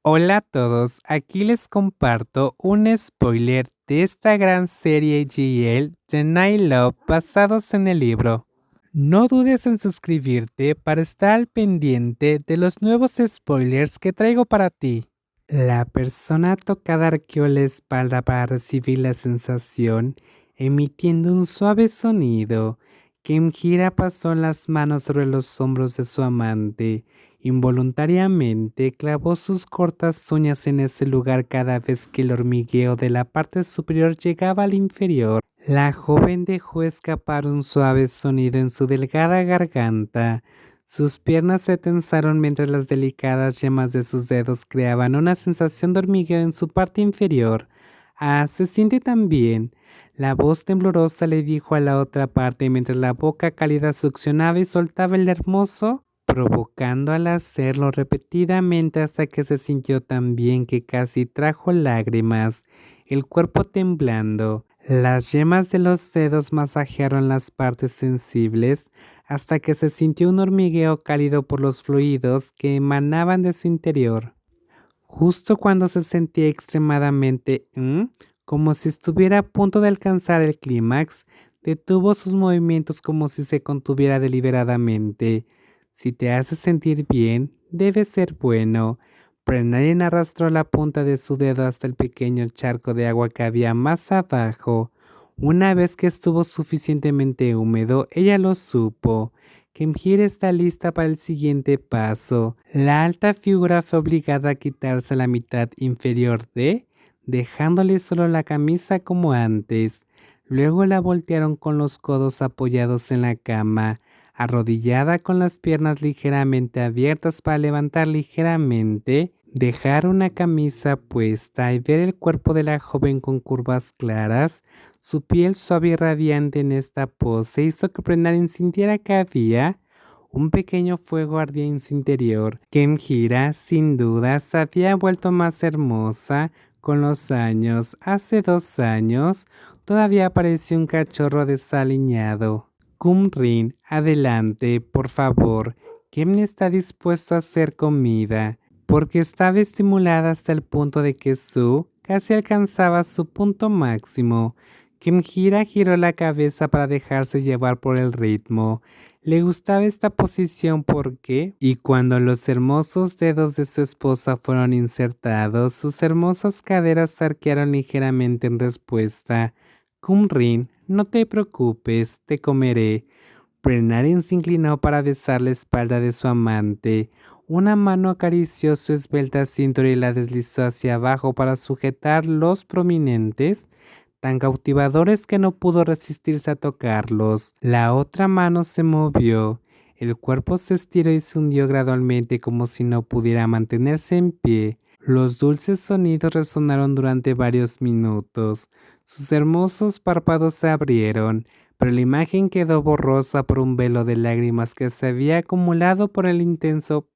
Hola a todos, aquí les comparto un spoiler de esta gran serie GL The Night Love basados en el libro. No dudes en suscribirte para estar al pendiente de los nuevos spoilers que traigo para ti. La persona tocada arqueó la espalda para recibir la sensación, emitiendo un suave sonido. Kemjira pasó las manos sobre los hombros de su amante. Involuntariamente clavó sus cortas uñas en ese lugar cada vez que el hormigueo de la parte superior llegaba al inferior. La joven dejó escapar un suave sonido en su delgada garganta. Sus piernas se tensaron mientras las delicadas yemas de sus dedos creaban una sensación de hormigueo en su parte inferior. Ah, se siente tan bien. La voz temblorosa le dijo a la otra parte mientras la boca cálida succionaba y soltaba el hermoso, provocando al hacerlo repetidamente hasta que se sintió tan bien que casi trajo lágrimas, el cuerpo temblando. Las yemas de los dedos masajearon las partes sensibles hasta que se sintió un hormigueo cálido por los fluidos que emanaban de su interior. Justo cuando se sentía extremadamente como si estuviera a punto de alcanzar el clímax, detuvo sus movimientos como si se contuviera deliberadamente. Si te hace sentir bien, debe ser bueno. Brennan arrastró la punta de su dedo hasta el pequeño charco de agua que había más abajo. Una vez que estuvo suficientemente húmedo, ella lo supo. Kemhir está lista para el siguiente paso. La alta figura fue obligada a quitarse la mitad inferior dejándole solo la camisa como antes. Luego la voltearon con los codos apoyados en la cama, arrodillada con las piernas ligeramente abiertas para levantar ligeramente, dejar una camisa puesta y ver el cuerpo de la joven con curvas claras. Su piel suave y radiante en esta pose hizo que Prendarin sintiera que había un pequeño fuego ardía en su interior. Kemhira, sin duda, se había vuelto más hermosa con los años. Hace 2 años, todavía parecía un cachorro desaliñado. Kumrin, adelante, por favor. Kem está dispuesto a hacer comida, porque estaba estimulada hasta el punto de que Su casi alcanzaba su punto máximo. Kemhira giró la cabeza para dejarse llevar por el ritmo. Le gustaba esta posición porque, y cuando los hermosos dedos de su esposa fueron insertados, sus hermosas caderas se arquearon ligeramente en respuesta. Kumrin, no te preocupes, te comeré. Brenarin se inclinó para besar la espalda de su amante. Una mano acarició su esbelta cintura y la deslizó hacia abajo para sujetar los prominentes, tan cautivadores que no pudo resistirse a tocarlos. La otra mano se movió. El cuerpo se estiró y se hundió gradualmente como si no pudiera mantenerse en pie. Los dulces sonidos resonaron durante varios minutos. Sus hermosos párpados se abrieron, pero la imagen quedó borrosa por un velo de lágrimas que se había acumulado por el intenso.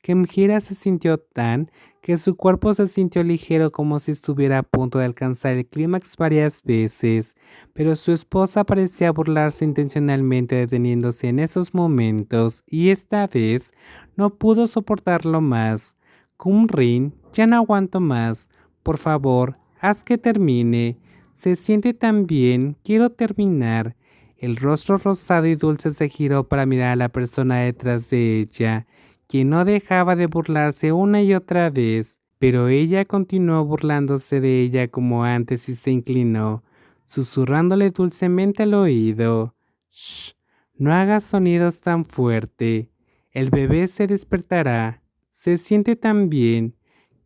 Kemhira se sintió tan que su cuerpo se sintió ligero como si estuviera a punto de alcanzar el clímax varias veces, pero su esposa parecía burlarse intencionalmente deteniéndose en esos momentos y esta vez no pudo soportarlo más. Kumrin, ya no aguanto más. Por favor, haz que termine. Se siente tan bien, quiero terminar. El rostro rosado y dulce se giró para mirar a la persona detrás de ella, quien no dejaba de burlarse una y otra vez, pero ella continuó burlándose de ella como antes y se inclinó, susurrándole dulcemente al oído. Shh, no hagas sonidos tan fuerte. El bebé se despertará. Se siente tan bien.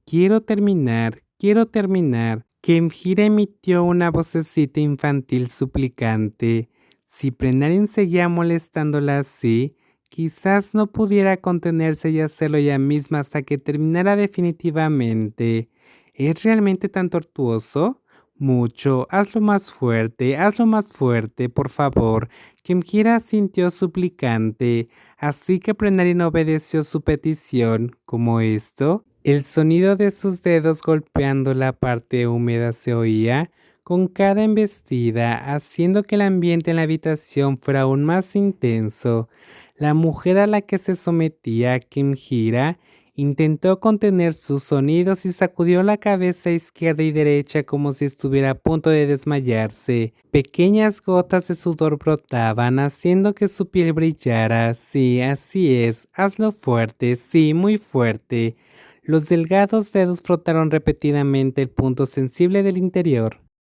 Quiero terminar, quiero terminar. Kemhira emitió una vocecita infantil suplicante. Si Prenarin seguía molestándola así, quizás no pudiera contenerse y hacerlo ella misma hasta que terminara definitivamente. ¿Es realmente tan tortuoso? Mucho. Hazlo más fuerte, por favor. Kemhira sintió suplicante, así que Prenarin obedeció su petición. ¿Como esto? El sonido de sus dedos golpeando la parte húmeda se oía con cada embestida, haciendo que el ambiente en la habitación fuera aún más intenso. La mujer a la que se sometía Kemhira Intentó contener sus sonidos y sacudió la cabeza izquierda y derecha como si estuviera a punto de desmayarse. Pequeñas gotas de sudor brotaban, haciendo que su piel brillara. Sí, así es. Hazlo fuerte, sí, muy fuerte. Los delgados dedos frotaron repetidamente el punto sensible del interior.